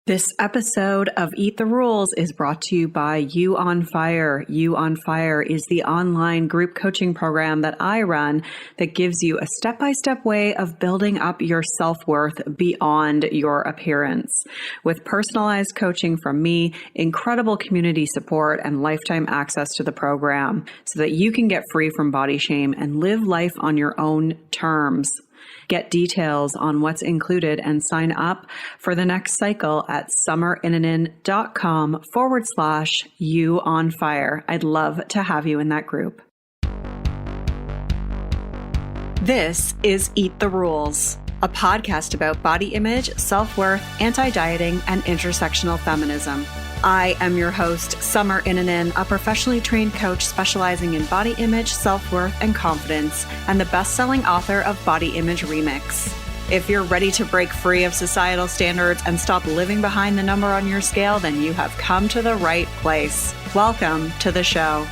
This episode of Eat the Rules is brought to you by You on Fire. You on Fire is the online group coaching program that I run that gives you a step-by-step way of building up your self-worth beyond your appearance. With personalized coaching from me, incredible community support, and lifetime access to the program so that you can get free from body shame and live life on your own terms. Get details on what's included and sign up for the next cycle at summerinanen.com/you on fire. I'd love to have you in that group. This is Eat the Rules, a podcast about body image, self-worth, anti-dieting, and intersectional feminism. I am your host, Summer Inanen, a professionally trained coach specializing in body image, self-worth, and confidence, and the best-selling author of Body Image Remix. If you're ready to break free of societal standards and stop living behind the number on your scale, then you have come to the right place. Welcome to the show.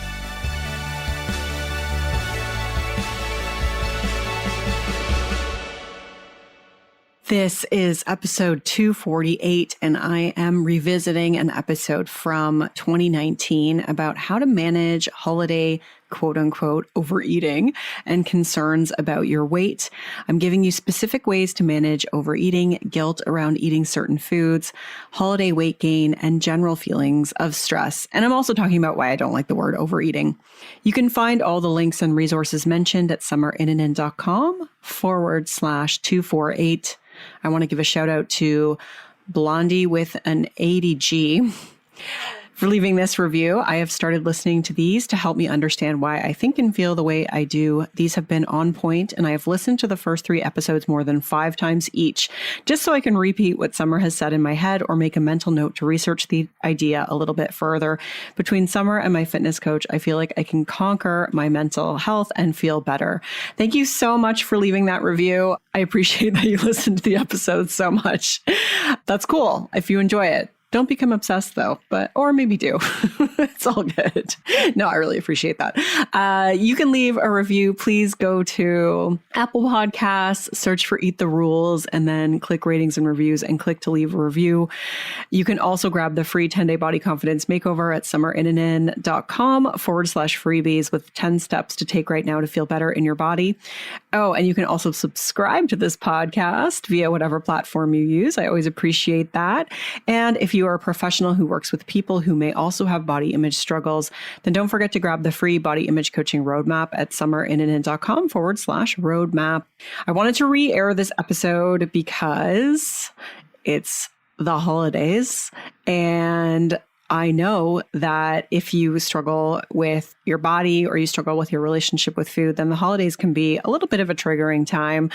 This is episode 248, and I am revisiting an episode from 2019 about how to manage holiday quote-unquote overeating and concerns about your weight. I'm giving you specific ways to manage overeating, guilt around eating certain foods, holiday weight gain, and general feelings of stress. And I'm also talking about why I don't like the word overeating. You can find all the links and resources mentioned at summerinanen.com/248. I want to give a shout out to Blondie with an 80G for leaving this review. I have started listening to these to help me understand why I think and feel the way I do. These have been on point, and I have listened to the first 3 episodes more than 5 times each, just so I can repeat what Summer has said in my head or make a mental note to research the idea a little bit further. Between Summer and my fitness coach, I feel like I can conquer my mental health and feel better. Thank you so much for leaving that review. I appreciate that you listened to the episode so much. That's cool if you enjoy it. Don't become obsessed though, or maybe do. It's all good. No, I really appreciate that. You can leave a review. Please go to Apple Podcasts, search for Eat the Rules, and then click ratings and reviews and click to leave a review. You can also grab the free 10-day body confidence makeover at summerinanen.com/freebies with 10 steps to take right now to feel better in your body. Oh, and you can also subscribe to this podcast via whatever platform you use. I always appreciate that. And if you are a professional who works with people who may also have body image struggles, then don't forget to grab the free body image coaching roadmap at summerinanen.com/roadmap. I wanted to re-air this episode because it's the holidays, and I know that if you struggle with your body or you struggle with your relationship with food, then the holidays can be a little bit of a triggering time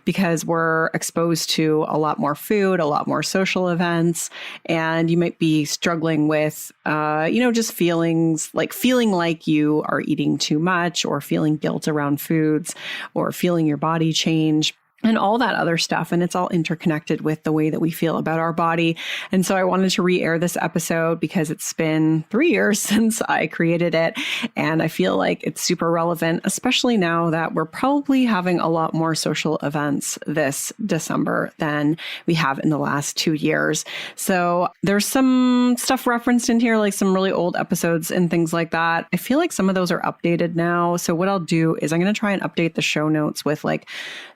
because we're exposed to a lot more food, a lot more social events, and you might be struggling with, just feeling like you are eating too much or feeling guilt around foods or feeling your body change. And all that other stuff. And it's all interconnected with the way that we feel about our body. And so I wanted to re-air this episode because it's been 3 years since I created it. And I feel like it's super relevant, especially now that we're probably having a lot more social events this December than we have in the last 2 years. So there's some stuff referenced in here, like some really old episodes and things like that. I feel like some of those are updated now. So what I'll do is I'm going to try and update the show notes with like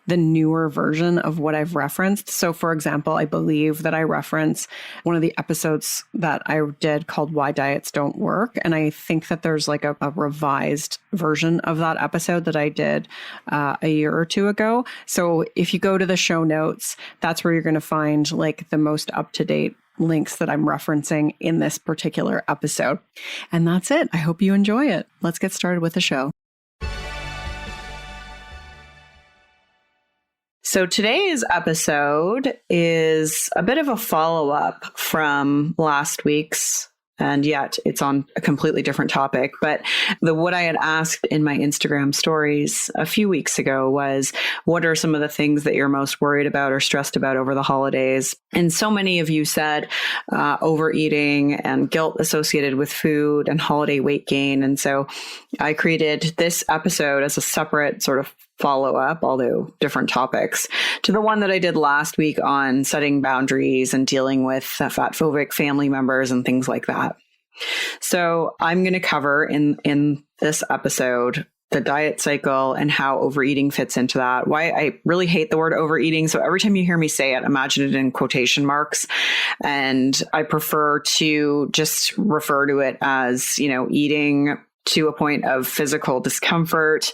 the newer version of what I've referenced. So for example, I believe that I reference one of the episodes that I did called Why Diets Don't Work. And I think that there's like a revised version of that episode that I did a year or 2 ago. So if you go to the show notes, that's where you're going to find like the most up-to-date links that I'm referencing in this particular episode. And that's it. I hope you enjoy it. Let's get started with the show. So today's episode is a bit of a follow-up from last week's, and yet it's on a completely different topic. But what I had asked in my Instagram stories a few weeks ago was, what are some of the things that you're most worried about or stressed about over the holidays? And so many of you said overeating and guilt associated with food and holiday weight gain. And so I created this episode as a separate sort of follow-up, although different topics, to the one that I did last week on setting boundaries and dealing with fat-phobic family members and things like that. So I'm going to cover in this episode the diet cycle and how overeating fits into that, why I really hate the word overeating. So every time you hear me say it, imagine it in quotation marks. And I prefer to just refer to it as, eating to a point of physical discomfort,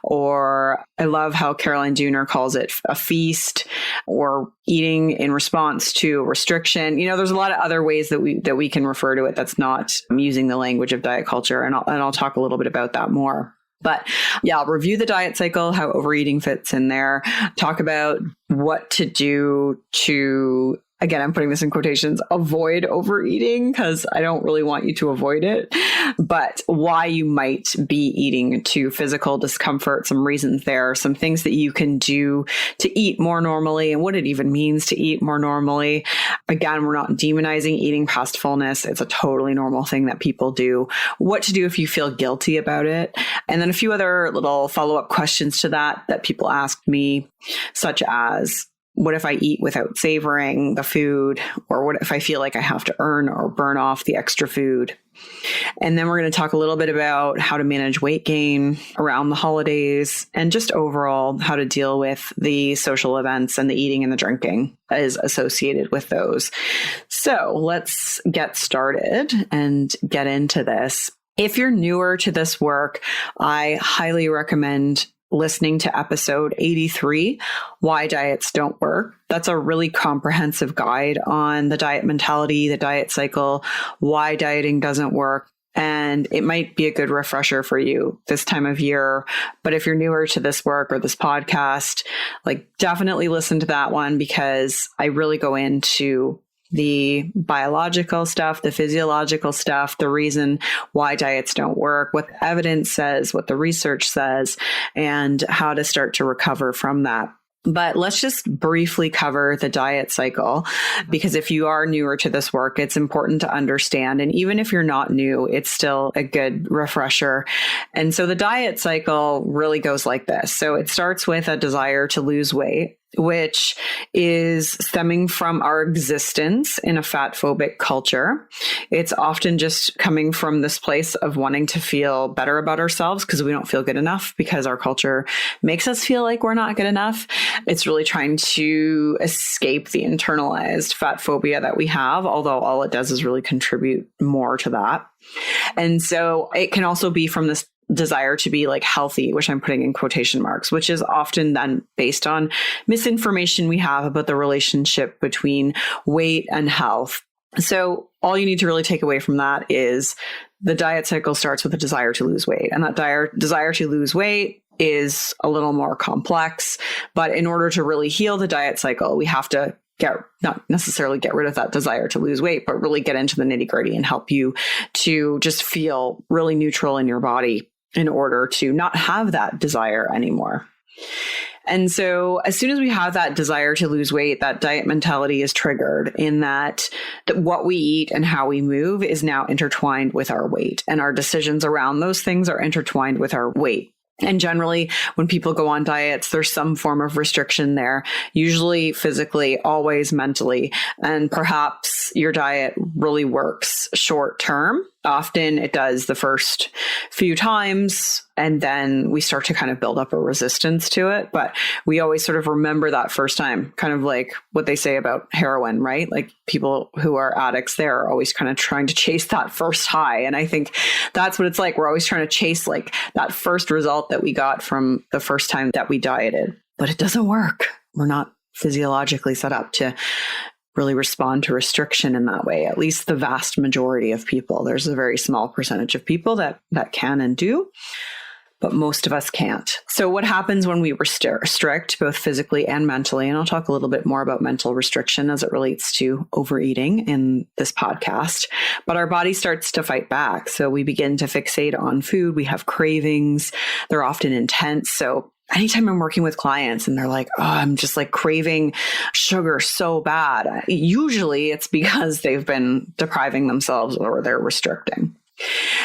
or I love how Caroline Dooner calls it a feast, or eating in response to restriction. There's a lot of other ways that we can refer to it that's not using the language of diet culture. And I'll talk a little bit about that more. But yeah, I'll review the diet cycle, how overeating fits in there, talk about what to do to, again, I'm putting this in quotations, avoid overeating, because I don't really want you to avoid it, but why you might be eating to physical discomfort, some reasons there, some things that you can do to eat more normally and what it even means to eat more normally. Again, we're not demonizing eating past fullness. It's a totally normal thing that people do. What to do if you feel guilty about it. And then a few other little follow-up questions to that people asked me, such as, what if I eat without savoring the food? Or what if I feel like I have to earn or burn off the extra food? And then we're going to talk a little bit about how to manage weight gain around the holidays and just overall how to deal with the social events and the eating and the drinking is associated with those. So let's get started and get into this. If you're newer to this work, I highly recommend listening to episode 83, Why Diets Don't Work. That's a really comprehensive guide on the diet mentality, the diet cycle, why dieting doesn't work. And it might be a good refresher for you this time of year. But if you're newer to this work or this podcast, definitely listen to that one, because I really go into the biological stuff, the physiological stuff, the reason why diets don't work, what the evidence says, what the research says, and how to start to recover from that. But let's just briefly cover the diet cycle, because if you are newer to this work, it's important to understand. And even if you're not new, it's still a good refresher. And so the diet cycle really goes like this. So it starts with a desire to lose weight, which is stemming from our existence in a fat-phobic culture. It's often just coming from this place of wanting to feel better about ourselves because we don't feel good enough, because our culture makes us feel like we're not good enough. It's really trying to escape the internalized fat phobia that we have, although all it does is really contribute more to that. And so it can also be from this desire to be healthy, which I'm putting in quotation marks, which is often then based on misinformation we have about the relationship between weight and health. So all you need to really take away from that is the diet cycle starts with a desire to lose weight. And that desire to lose weight is a little more complex. But in order to really heal the diet cycle, we have to not necessarily get rid of that desire to lose weight, but really get into the nitty-gritty and help you to just feel really neutral in your body in order to not have that desire anymore. And so as soon as we have that desire to lose weight, that diet mentality is triggered in that what we eat and how we move is now intertwined with our weight, and our decisions around those things are intertwined with our weight. And generally, when people go on diets, there's some form of restriction there, usually physically, always mentally. And perhaps your diet really works short term. Often it does the first few times, and then we start to kind of build up a resistance to it. But we always sort of remember that first time, kind of like what they say about heroin, right? People who are addicts there are always kind of trying to chase that first high. And I think that's what it's like. We're always trying to chase that first result that we got from the first time that we dieted. But it doesn't work. We're not physiologically set up to really respond to restriction in that way, at least the vast majority of people. There's a very small percentage of people that can and do, but most of us can't. So what happens when we restrict both physically and mentally? And I'll talk a little bit more about mental restriction as it relates to overeating in this podcast, but our body starts to fight back. So we begin to fixate on food. We have cravings. They're often intense. So anytime I'm working with clients and they're like, oh, I'm just craving sugar so bad, usually it's because they've been depriving themselves or they're restricting.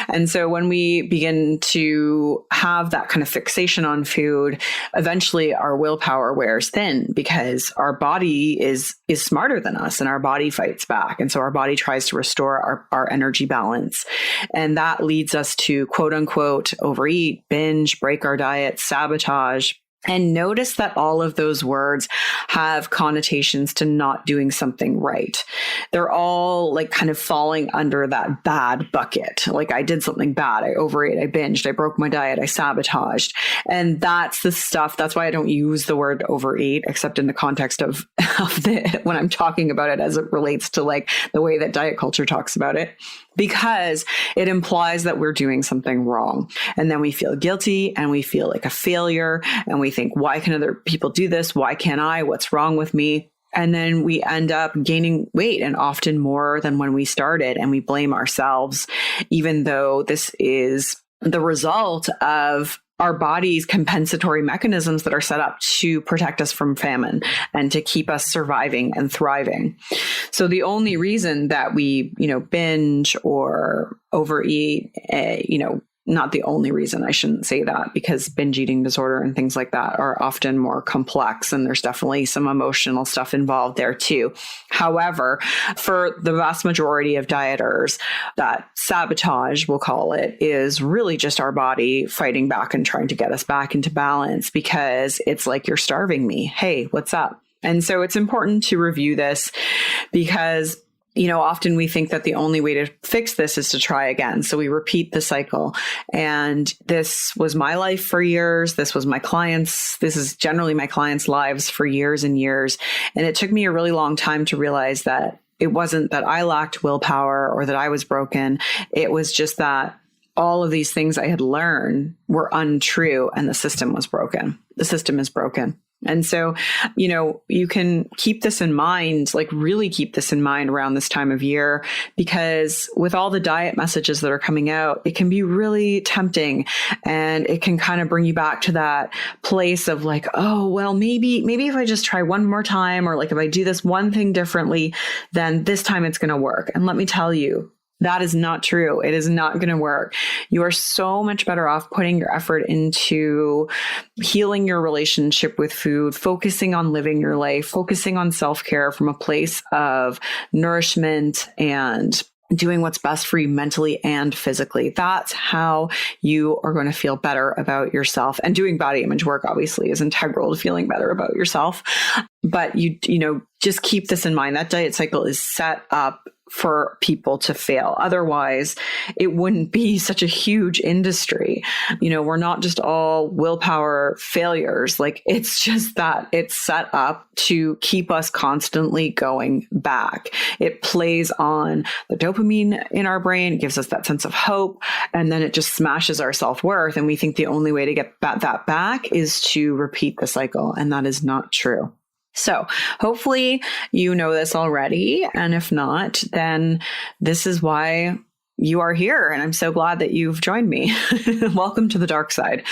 And so when we begin to have that kind of fixation on food, eventually our willpower wears thin because our body is smarter than us and our body fights back. And so our body tries to restore our energy balance. And that leads us to quote unquote overeat, binge, break our diet, sabotage. And notice that all of those words have connotations to not doing something right. They're all like kind of falling under that bad bucket. Like I did something bad. I overate, I binged, I broke my diet, I sabotaged. And that's the stuff. That's why I don't use the word overeat, except in the context of when I'm talking about it as it relates to like the way that diet culture talks about it, because it implies that we're doing something wrong. And then we feel guilty and we feel like a failure and we think, why can other people do this? Why can't I? What's wrong with me? And then we end up gaining weight, and often more than when we started, and we blame ourselves, even though this is the result of our body's compensatory mechanisms that are set up to protect us from famine and to keep us surviving and thriving. So the only reason that we, binge or overeat, not the only reason, I shouldn't say that, because binge eating disorder and things like that are often more complex, and there's definitely some emotional stuff involved there too. However, for the vast majority of dieters, that sabotage, we'll call it, is really just our body fighting back and trying to get us back into balance, because it's like, you're starving me. Hey, what's up? And so it's important to review this because often we think that the only way to fix this is to try again. So we repeat the cycle. And this was my life for years. This is generally my clients' lives for years and years. And it took me a really long time to realize that it wasn't that I lacked willpower or that I was broken. It was just that all of these things I had learned were untrue and the system was broken. The system is broken. And so, you can keep this in mind, like really keep this in mind around this time of year, because with all the diet messages that are coming out, it can be really tempting, and it can kind of bring you back to that place of like, oh, well, maybe if I just try one more time, or like if I do this one thing differently, then this time it's going to work. And let me tell you, that is not true. It is not going to work. You are so much better off putting your effort into healing your relationship with food, focusing on living your life, focusing on self-care from a place of nourishment and doing what's best for you mentally and physically. That's how you are going to feel better about yourself. And doing body image work obviously is integral to feeling better about yourself. But just keep this in mind. That diet cycle is set up for people to fail. Otherwise, it wouldn't be such a huge industry. We're not just all willpower failures. Like, it's just that it's set up to keep us constantly going back. It plays on the dopamine in our brain. It gives us that sense of hope. And then it just smashes our self-worth. And we think the only way to get that back is to repeat the cycle. And that is not true. So hopefully you know this already. And if not, then this is why you are here. And I'm so glad that you've joined me. Welcome to the dark side.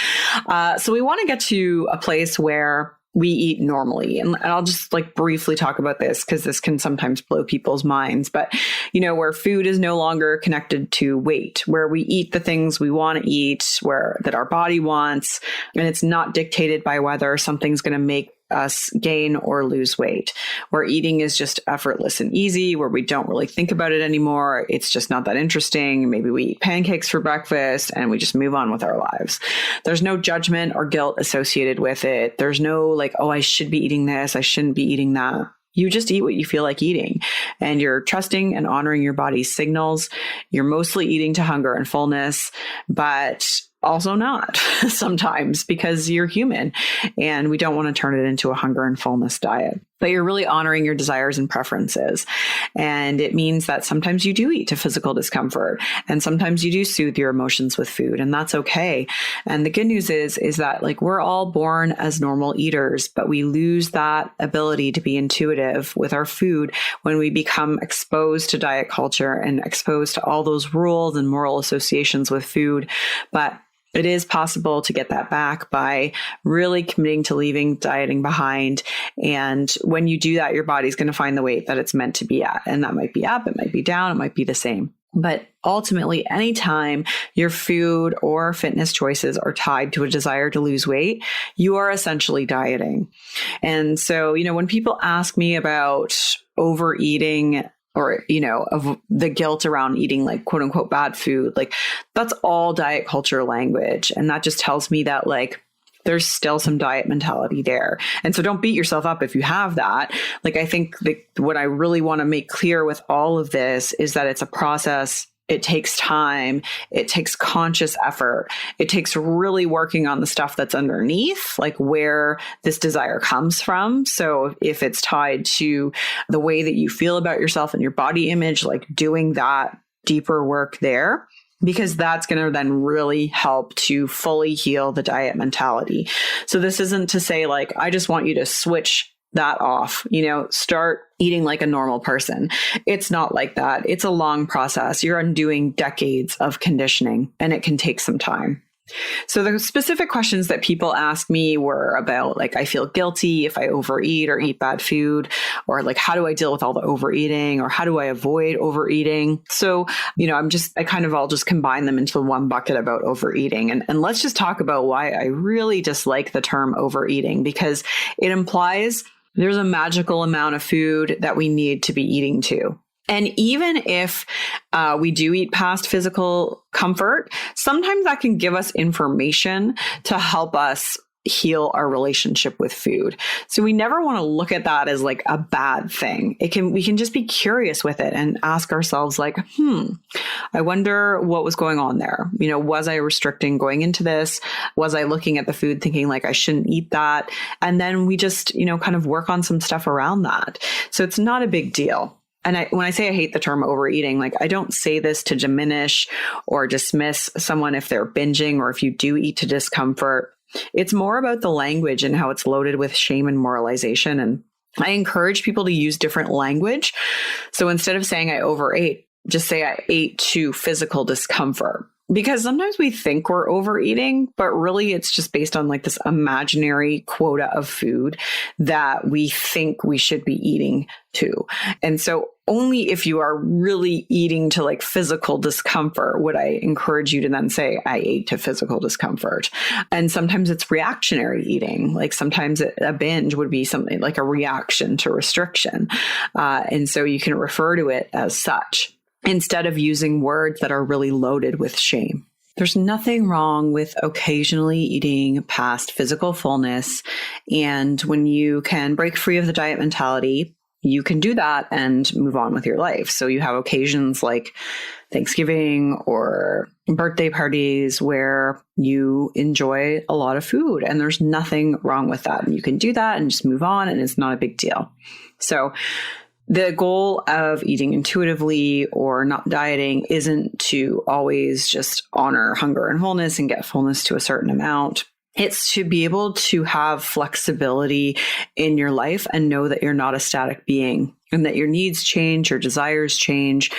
So we want to get to a place where we eat normally. And I'll just briefly talk about this because this can sometimes blow people's minds. But, where food is no longer connected to weight, where we eat the things we want to eat, that our body wants, and it's not dictated by whether something's going to make us gain or lose weight, where eating is just effortless and easy, where we don't really think about it anymore. It's just not that interesting. Maybe we eat pancakes for breakfast and we just move on with our lives. There's no judgment or guilt associated with it. There's no oh, I should be eating this, I shouldn't be eating that. You just eat what you feel like eating, and you're trusting and honoring your body's signals. You're mostly eating to hunger and fullness, but also not sometimes, because you're human and we don't want to turn it into a hunger and fullness diet. But you're really honoring your desires and preferences. And it means that sometimes you do eat to physical discomfort, and sometimes you do soothe your emotions with food, and that's okay. And the good news is that we're all born as normal eaters, but we lose that ability to be intuitive with our food when we become exposed to diet culture and exposed to all those rules and moral associations with food. But it is possible to get that back by really committing to leaving dieting behind. And when you do that, your body's going to find the weight that it's meant to be at. And that might be up, it might be down, it might be the same. But ultimately, anytime your food or fitness choices are tied to a desire to lose weight, you are essentially dieting. And so, when people ask me about overeating or, of the guilt around eating like quote unquote bad food, like that's all diet culture language. And that just tells me that like, there's still some diet mentality there. And so don't beat yourself up if you have that. Like, I think what I really want to make clear with all of this is that it's a process. It takes time. It takes conscious effort. It takes really working on the stuff that's underneath, like where this desire comes from. So if it's tied to the way that you feel about yourself and your body image, like doing that deeper work there, because that's going to then really help to fully heal the diet mentality. So this isn't to say like, I just want you to switch that off, start eating like a normal person. It's not like that. It's a long process. You're undoing decades of conditioning, and it can take some time. So the specific questions that people asked me were about like, I feel guilty if I overeat or eat bad food, or like, how do I deal with all the overeating, or how do I avoid overeating? So, I'll just combine them into one bucket about overeating. And let's just talk about why I really dislike the term overeating, because it implies there's a magical amount of food that we need to be eating too. And even if we do eat past physical comfort, sometimes that can give us information to help us heal our relationship with food. So we never want to look at that as like a bad thing. We can just be curious with it and ask ourselves like, I wonder what was going on there. Was I restricting going into this? Was I looking at the food thinking like I shouldn't eat that? And then we just, kind of work on some stuff around that. So it's not a big deal. And when I say I hate the term overeating, like I don't say this to diminish or dismiss someone if they're binging or if you do eat to discomfort. It's more about the language and how it's loaded with shame and moralization. And I encourage people to use different language. So instead of saying I overate, just say I ate to physical discomfort. Because sometimes we think we're overeating, but really it's just based on like this imaginary quota of food that we think we should be eating to. And so only if you are really eating to like physical discomfort would I encourage you to then say, I ate to physical discomfort. And sometimes it's reactionary eating. Like sometimes a binge would be something like a reaction to restriction. And so you can refer to it as such, instead of using words that are really loaded with shame. There's nothing wrong with occasionally eating past physical fullness. And when you can break free of the diet mentality, you can do that and move on with your life. So you have occasions like Thanksgiving or birthday parties where you enjoy a lot of food, and there's nothing wrong with that. And you can do that and just move on, and it's not a big deal. So the goal of eating intuitively or not dieting isn't to always just honor hunger and wholeness and get fullness to a certain amount. It's to be able to have flexibility in your life and know that you're not a static being, and that your needs change, your desires change,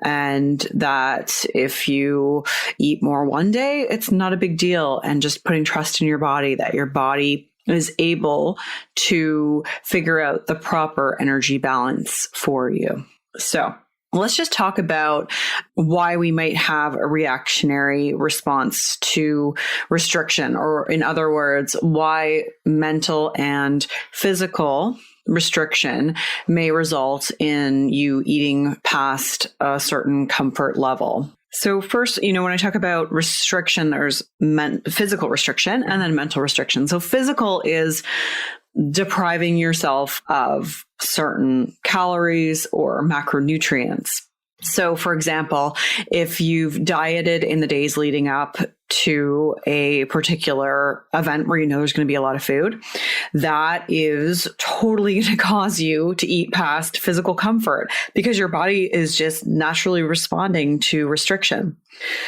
and that if you eat more one day, it's not a big deal. And just putting trust in your body, that your body is able to figure out the proper energy balance for you. So let's just talk about why we might have a reactionary response to restriction, or in other words, why mental and physical restriction may result in you eating past a certain comfort level. So first, when I talk about restriction, there's physical restriction and then mental restriction. So physical is depriving yourself of certain calories or macronutrients. So for example, if you've dieted in the days leading up to a particular event where there's going to be a lot of food, that is totally going to cause you to eat past physical comfort, because your body is just naturally responding to restriction.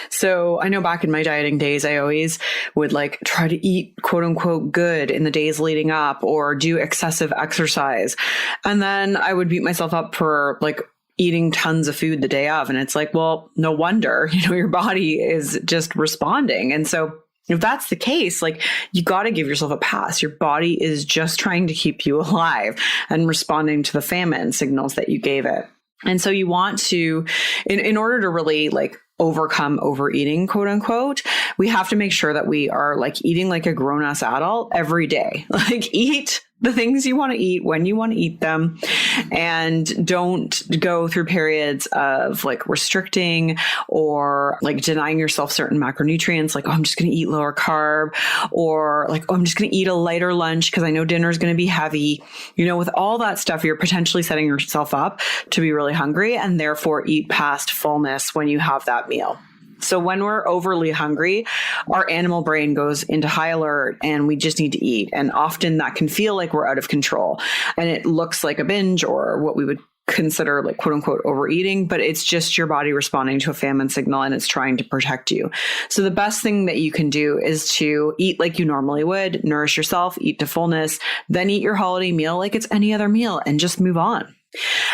So I know back in my dieting days, I always would like try to eat quote unquote good in the days leading up, or do excessive exercise. And then I would beat myself up for like eating tons of food the day of. And it's like, well, no wonder, your body is just responding. And so if that's the case, like you got to give yourself a pass. Your body is just trying to keep you alive and responding to the famine signals that you gave it. And so you want to, in order to really like overcome overeating, quote unquote, we have to make sure that we are like eating like a grown-ass adult every day. Like eat the things you want to eat when you want to eat them, and don't go through periods of like restricting or like denying yourself certain macronutrients. Like, oh, I'm just going to eat lower carb, or like, oh, I'm just going to eat a lighter lunch because I know dinner is going to be heavy. You know, with all that stuff, you're potentially setting yourself up to be really hungry and therefore eat past fullness when you have that meal. So when we're overly hungry, our animal brain goes into high alert and we just need to eat. And often that can feel like we're out of control and it looks like a binge or what we would consider like quote unquote overeating, but it's just your body responding to a famine signal and it's trying to protect you. So the best thing that you can do is to eat like you normally would, nourish yourself, eat to fullness, then eat your holiday meal like it's any other meal and just move on.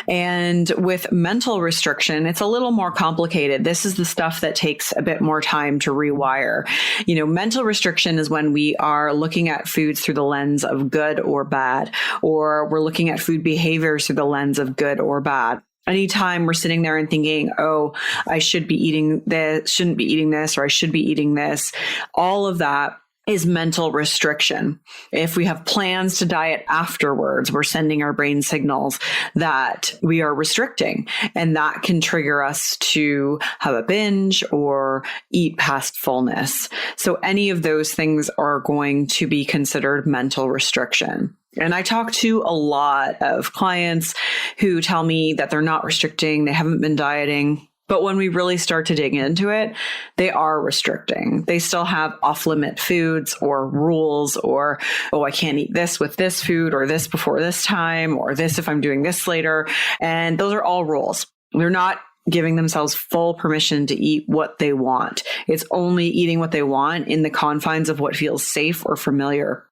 And with mental restriction, it's a little more complicated. This is the stuff that takes a bit more time to rewire. You know, mental restriction is when we are looking at foods through the lens of good or bad, or we're looking at food behaviors through the lens of good or bad. Anytime we're sitting there and thinking, oh, I should be eating this, shouldn't be eating this, or I should be eating this, all of that is mental restriction. If we have plans to diet afterwards, we're sending our brain signals that we are restricting, and that can trigger us to have a binge or eat past fullness. So any of those things are going to be considered mental restriction. And I talk to a lot of clients who tell me that they're not restricting, they haven't been dieting. But when we really start to dig into it, they are restricting. They still have off-limit foods or rules or, oh, I can't eat this with this food or this before this time or this if I'm doing this later. And those are all rules. They're not giving themselves full permission to eat what they want. It's only eating what they want in the confines of what feels safe or familiar.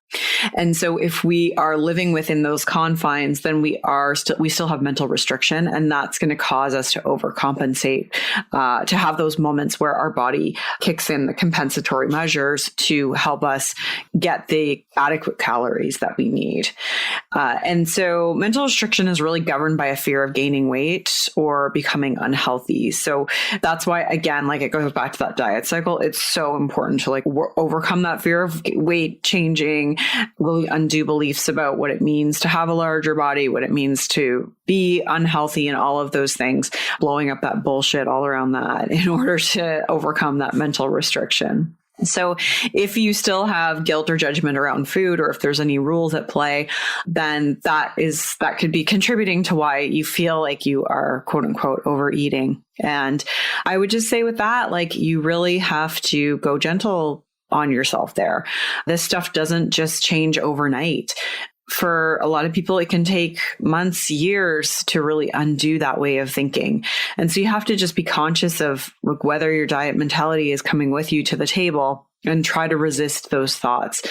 And so if we are living within those confines, then we still have mental restriction, and that's going to cause us to overcompensate, to have those moments where our body kicks in the compensatory measures to help us get the adequate calories that we need. And so mental restriction is really governed by a fear of gaining weight or becoming unhealthy. So that's why, again, like it goes back to that diet cycle. It's so important to like overcome that fear of weight changing, really undo beliefs about what it means to have a larger body, what it means to be unhealthy, and all of those things, blowing up that bullshit all around that in order to overcome that mental restriction. So if you still have guilt or judgment around food, or if there's any rules at play, then that could be contributing to why you feel like you are quote unquote overeating. And I would just say with that, like you really have to go gentle on yourself there. This stuff doesn't just change overnight. For a lot of people, it can take months, years to really undo that way of thinking. And so you have to just be conscious of like, whether your diet mentality is coming with you to the table, and try to resist those thoughts.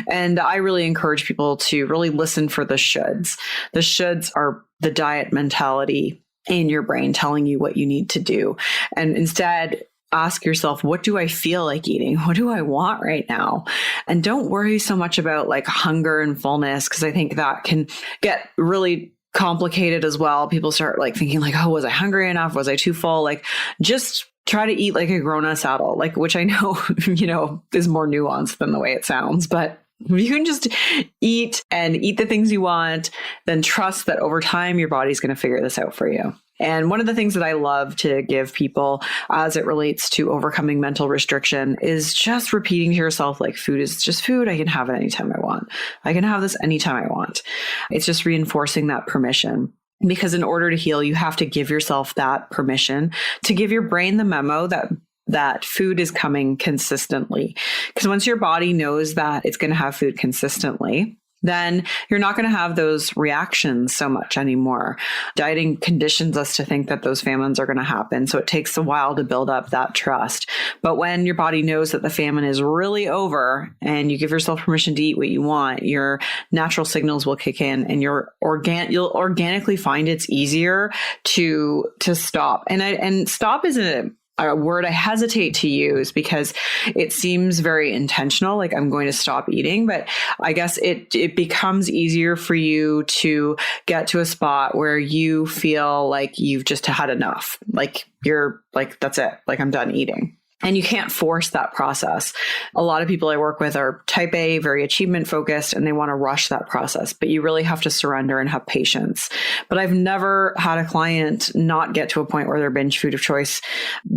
And I really encourage people to really listen for the shoulds. The shoulds are the diet mentality in your brain telling you what you need to do. And instead, ask yourself, what do I feel like eating? What do I want right now? And don't worry so much about like hunger and fullness, because I think that can get really complicated as well. People start like thinking like, oh, was I hungry enough? Was I too full? Like just try to eat like a grown-ass adult, like, which I know, is more nuanced than the way it sounds, but you can just eat the things you want, then trust that over time, your body's going to figure this out for you. And one of the things that I love to give people as it relates to overcoming mental restriction is just repeating to yourself, like, food is just food. I can have it anytime I want. I can have this anytime I want. It's just reinforcing that permission. Because in order to heal, you have to give yourself that permission to give your brain the memo that food is coming consistently. Because once your body knows that it's going to have food consistently, then you're not going to have those reactions so much anymore. Dieting conditions us to think that those famines are going to happen. So it takes a while to build up that trust. But when your body knows that the famine is really over and you give yourself permission to eat what you want, your natural signals will kick in and you'll organically find it's easier to stop. And stop is a word I hesitate to use because it seems very intentional, like I'm going to stop eating, but I guess it becomes easier for you to get to a spot where you feel like you've just had enough. Like you're like, that's it. Like I'm done eating. And you can't force that process. A lot of people I work with are type A, very achievement focused, and they want to rush that process, but you really have to surrender and have patience. But I've never had a client not get to a point where their binge food of choice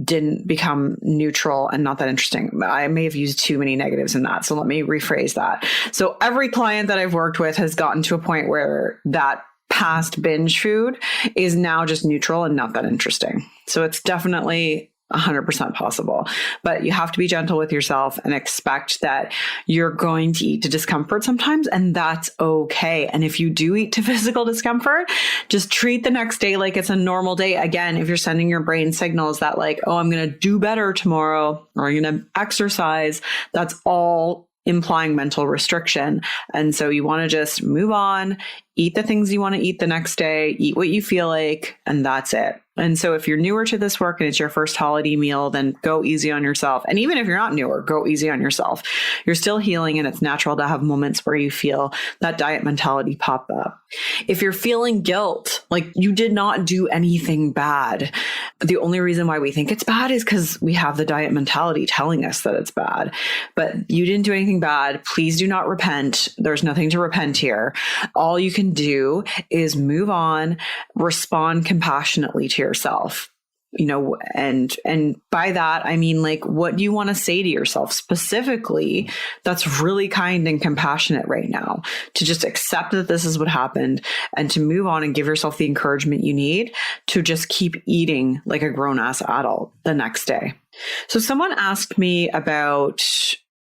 didn't become neutral and not that interesting. I may have used too many negatives in that. So let me rephrase that. So every client that I've worked with has gotten to a point where that past binge food is now just neutral and not that interesting. So it's definitely 100% possible, but you have to be gentle with yourself and expect that you're going to eat to discomfort sometimes, and that's okay. And if you do eat to physical discomfort, just treat the next day like it's a normal day. Again, if you're sending your brain signals that like, oh, I'm going to do better tomorrow, or I'm going to exercise, that's all implying mental restriction. And so you want to just move on, eat the things you want to eat the next day, eat what you feel like, and that's it. And so if you're newer to this work and it's your first holiday meal, then go easy on yourself. And even if you're not newer, go easy on yourself. You're still healing, and it's natural to have moments where you feel that diet mentality pop up. If you're feeling guilt, like you did not do anything bad, the only reason why we think it's bad is because we have the diet mentality telling us that it's bad. But you didn't do anything bad. Please do not repent. There's nothing to repent here. All you can do is move on, respond compassionately to yourself. And by that, I mean, like, what do you want to say to yourself specifically that's really kind and compassionate right now? To just accept that this is what happened and to move on and give yourself the encouragement you need to just keep eating like a grown-ass adult the next day. So someone asked me about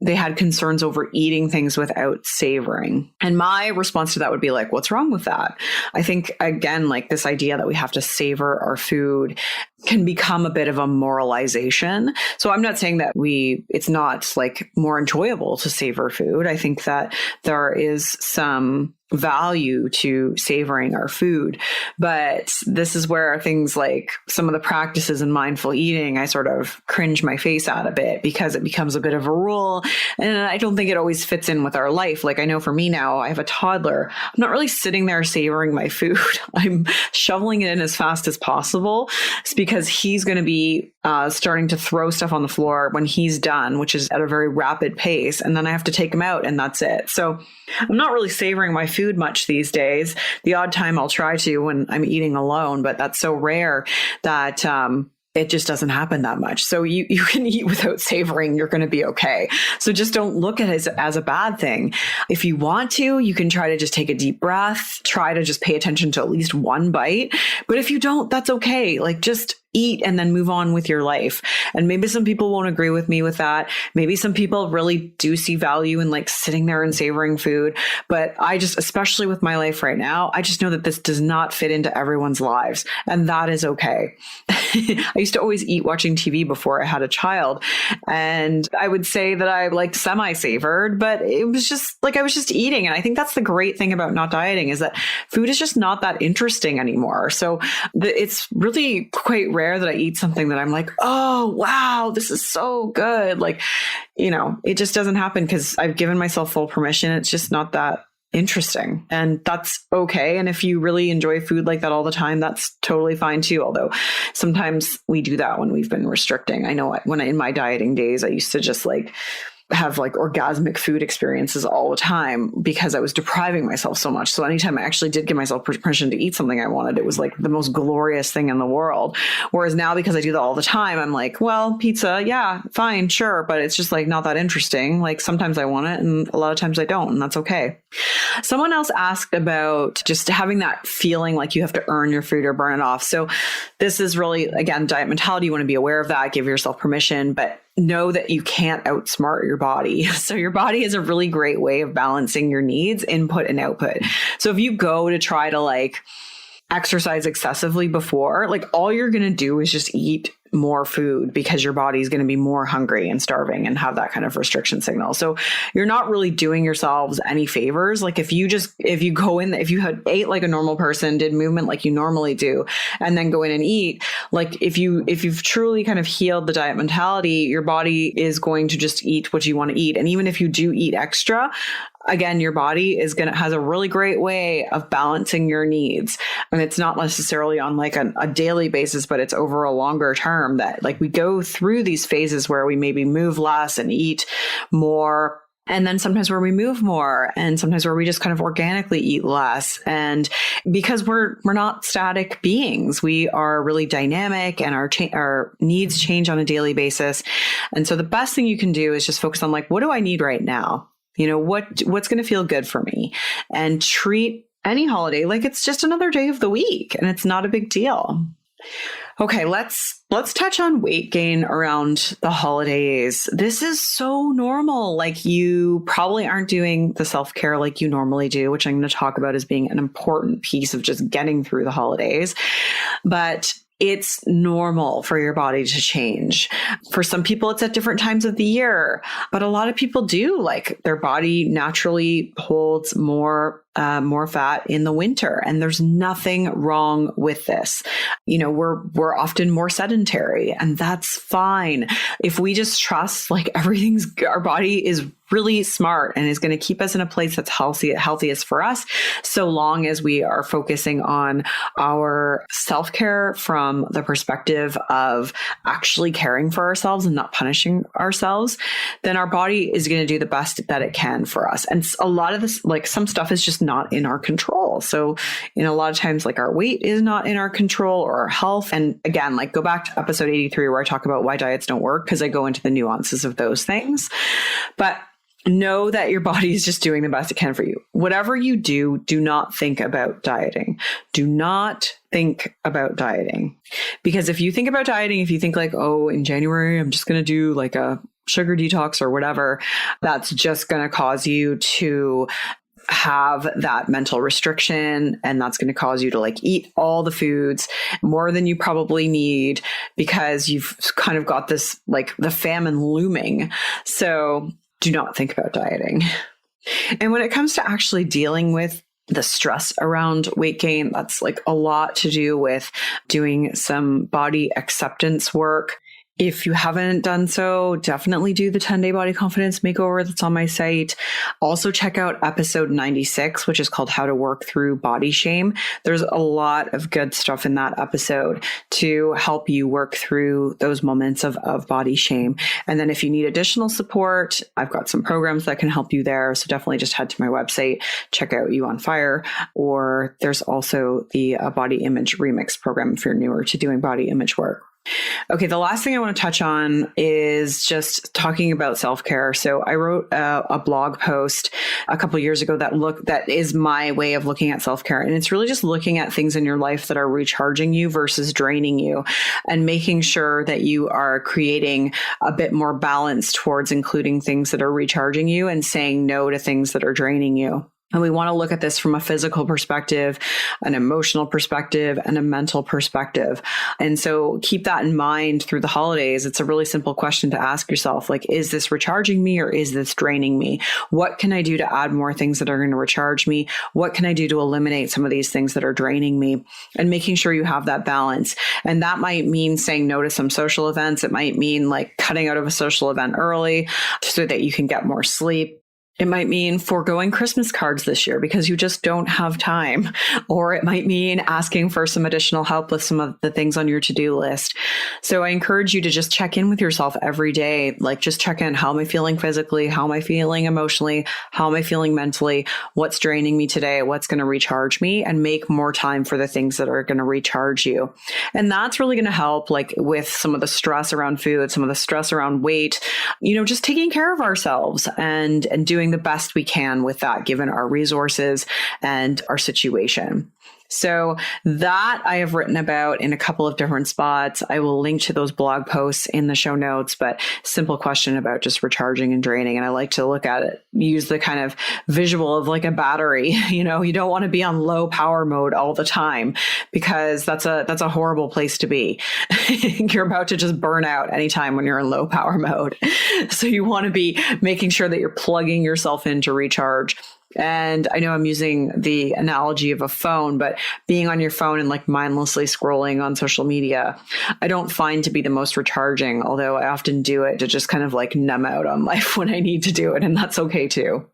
they had concerns over eating things without savoring. And my response to that would be like, what's wrong with that? I think, again, like this idea that we have to savor our food can become a bit of a moralization. So I'm not saying that it's not like more enjoyable to savor food. I think that there is some value to savoring our food. But this is where things like some of the practices in mindful eating, I sort of cringe my face at a bit because it becomes a bit of a rule. And I don't think it always fits in with our life. Like I know for me now, I have a toddler. I'm not really sitting there savoring my food. I'm shoveling it in as fast as possible. It's because he's going to be starting to throw stuff on the floor when he's done, which is at a very rapid pace. And then I have to take him out and that's it. So I'm not really savoring my food much these days. The odd time I'll try to when I'm eating alone, but that's so rare that it just doesn't happen that much. So you can eat without savoring. You're going to be okay. So just don't look at it as a bad thing. If you want to, you can try to just take a deep breath, try to just pay attention to at least one bite. But if you don't, that's okay. Like just eat and then move on with your life. And maybe some people won't agree with me with that. Maybe some people really do see value in like sitting there and savoring food. But I just, especially with my life right now, I just know that this does not fit into everyone's lives. And that is okay. I used to always eat watching TV before I had a child. And I would say that I like semi-savored, but it was just like I was just eating. And I think that's the great thing about not dieting is that food is just not that interesting anymore. So it's really quite rare that I eat something that I'm like, oh, wow, this is so good. Like, it just doesn't happen because I've given myself full permission. It's just not that interesting. And that's okay. And if you really enjoy food like that all the time, that's totally fine too. Although sometimes we do that when we've been restricting. I know when in my dieting days, I used to just like have like orgasmic food experiences all the time because I was depriving myself so much. So anytime I actually did give myself permission to eat something I wanted, it was like the most glorious thing in the world. Whereas now, because I do that all the time, I'm like, well, pizza, yeah, fine, sure. But it's just like not that interesting. Like sometimes I want it and a lot of times I don't, and that's okay. Someone else asked about just having that feeling like you have to earn your food or burn it off. So this is really, again, diet mentality. You want to be aware of that, give yourself permission, but know that you can't outsmart your body. So your body is a really great way of balancing your needs, input and output. So if you go to try to like exercise excessively before, like all you're going to do is just eat more food because your body is going to be more hungry and starving and have that kind of restriction signal. So you're not really doing yourselves any favors. Like if you had ate like a normal person, did movement like you normally do, and then go in and eat, like if you've truly kind of healed the diet mentality, your body is going to just eat what you want to eat. And even if you do eat extra, again, your body has a really great way of balancing your needs. And it's not necessarily on like a daily basis, but it's over a longer term that like we go through these phases where we maybe move less and eat more. And then sometimes where we move more, and sometimes where we just kind of organically eat less. And because we're not static beings, we are really dynamic, and our needs change on a daily basis. And so the best thing you can do is just focus on like, what do I need right now? What's going to feel good for me, and treat any holiday like it's just another day of the week, and it's not a big deal. Okay, let's touch on weight gain around the holidays. This is so normal. Like you probably aren't doing the self-care like you normally do, which I'm going to talk about as being an important piece of just getting through the holidays. But it's normal for your body to change. For some people, it's at different times of the year, but a lot of people do. Like their body naturally holds more fat in the winter, and there's nothing wrong with this. We're often more sedentary, and that's fine. If we just trust like our body is really smart and is going to keep us in a place that's healthiest for us, so long as we are focusing on our self-care from the perspective of actually caring for ourselves and not punishing ourselves, then our body is going to do the best that it can for us. And a lot of this, like some stuff is just not in our control. So, a lot of times like our weight is not in our control, or our health. And again, like go back to episode 83 where I talk about why diets don't work, because I go into the nuances of those things. But know that your body is just doing the best it can for you. Whatever you do, do not think about dieting. Do not think about dieting. Because if you think about dieting, if you think like, oh, in January, I'm just going to do like a sugar detox or whatever, that's just going to cause you to have that mental restriction, and that's going to cause you to like eat all the foods more than you probably need, because you've kind of got this like the famine looming. So do not think about dieting. And when it comes to actually dealing with the stress around weight gain, that's like a lot to do with doing some body acceptance work. If you haven't done so, definitely do the 10-day body confidence makeover that's on my site. Also check out episode 96, which is called How to Work Through Body Shame. There's a lot of good stuff in that episode to help you work through those moments of body shame. And then if you need additional support, I've got some programs that can help you there. So definitely just head to my website, check out You on Fire, or there's also the Body Image Remix program if you're newer to doing body image work. Okay, the last thing I want to touch on is just talking about self-care. So I wrote a blog post a couple of years ago that is my way of looking at self-care. And it's really just looking at things in your life that are recharging you versus draining you, and making sure that you are creating a bit more balance towards including things that are recharging you and saying no to things that are draining you. And we want to look at this from a physical perspective, an emotional perspective, and a mental perspective. And so keep that in mind through the holidays. It's a really simple question to ask yourself, like, is this recharging me or is this draining me? What can I do to add more things that are going to recharge me? What can I do to eliminate some of these things that are draining me? And making sure you have that balance. And that might mean saying no to some social events. It might mean like cutting out of a social event early so that you can get more sleep. It might mean foregoing Christmas cards this year because you just don't have time. Or it might mean asking for some additional help with some of the things on your to-do list. So I encourage you to just check in with yourself every day. Like just check in. How am I feeling physically? How am I feeling emotionally? How am I feeling mentally? What's draining me today? What's going to recharge me? And make more time for the things that are going to recharge you. And that's really going to help like with some of the stress around food, some of the stress around weight, just taking care of ourselves and doing the best we can with that, given our resources and our situation. So that I have written about in a couple of different spots. I will link to those blog posts in the show notes, but simple question about just recharging and draining. And I like to look at it, use the kind of visual of like a battery. You don't want to be on low power mode all the time, because that's a horrible place to be. You're about to just burn out anytime when you're in low power mode. So you want to be making sure that you're plugging yourself in to recharge. And I know I'm using the analogy of a phone, but being on your phone and like mindlessly scrolling on social media, I don't find to be the most recharging, although I often do it to just kind of like numb out on life when I need to do it. And that's okay too.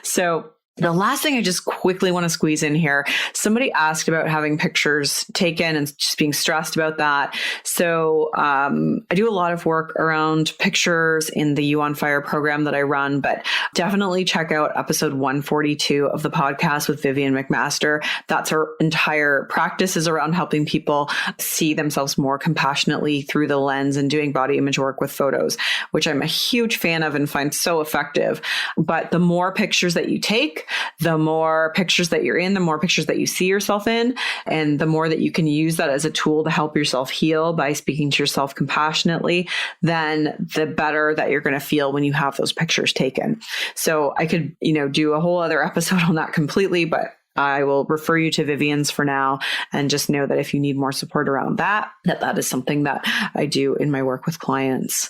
So the last thing I just quickly want to squeeze in here, somebody asked about having pictures taken and just being stressed about that. So I do a lot of work around pictures in the You on Fire program that I run, but definitely check out episode 142 of the podcast with Vivian McMaster. That's her entire practice, is around helping people see themselves more compassionately through the lens and doing body image work with photos, which I'm a huge fan of and find so effective. But the more pictures that you take, the more pictures that you're in, the more pictures that you see yourself in, and the more that you can use that as a tool to help yourself heal by speaking to yourself compassionately, then the better that you're going to feel when you have those pictures taken. So I could, do a whole other episode on that completely, but I will refer you to Vivian's for now, and just know that if you need more support around that is something that I do in my work with clients.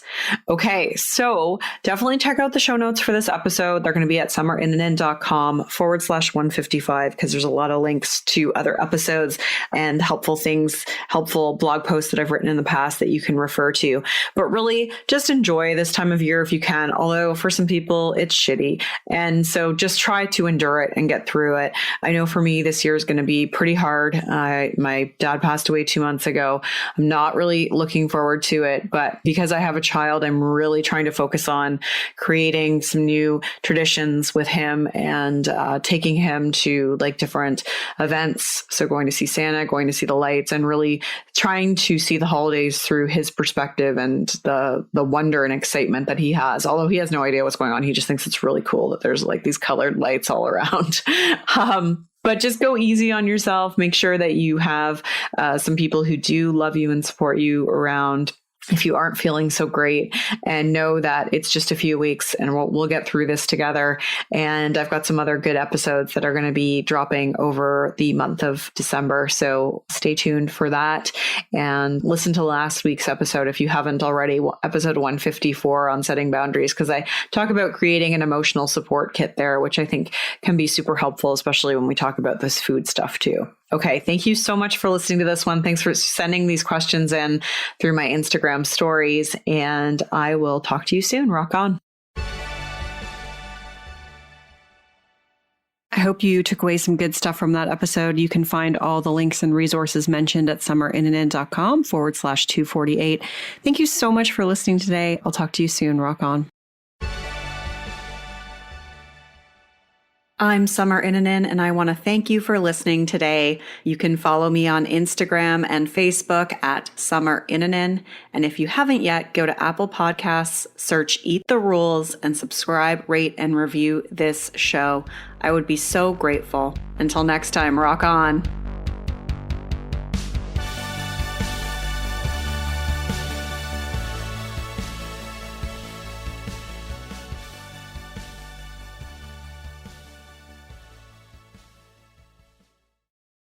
Okay, so definitely check out the show notes for this episode. They're going to be at summerinanen.com/155, because there's a lot of links to other episodes and helpful blog posts that I've written in the past that you can refer to. But really just enjoy this time of year if you can, although for some people it's shitty. And so just try to endure it and get through it. I know for me, this year is going to be pretty hard. My dad passed away 2 months ago. I'm not really looking forward to it, but because I have a child, I'm really trying to focus on creating some new traditions with him and taking him to like different events. So going to see Santa, going to see the lights, and really trying to see the holidays through his perspective and the wonder and excitement that he has. Although he has no idea what's going on, he just thinks it's really cool that there's like these colored lights all around. But just go easy on yourself. Make sure that you have some people who do love you and support you around if you aren't feeling so great, and know that it's just a few weeks and we'll get through this together. And I've got some other good episodes that are going to be dropping over the month of December. So stay tuned for that, and listen to last week's episode if you haven't already, episode 154 on setting boundaries, because I talk about creating an emotional support kit there, which I think can be super helpful, especially when we talk about this food stuff too. Okay, thank you so much for listening to this one. Thanks for sending these questions in through my Instagram stories, and I will talk to you soon. Rock on. I hope you took away some good stuff from that episode. You can find all the links and resources mentioned at summerinanen.com/248. Thank you so much for listening today. I'll talk to you soon. Rock on. I'm Summer Inanen, and I want to thank you for listening today. You can follow me on Instagram and Facebook at Summer Inanen. And if you haven't yet, go to Apple Podcasts, search Eat the Rules, and subscribe, rate, and review this show. I would be so grateful. Until next time, rock on.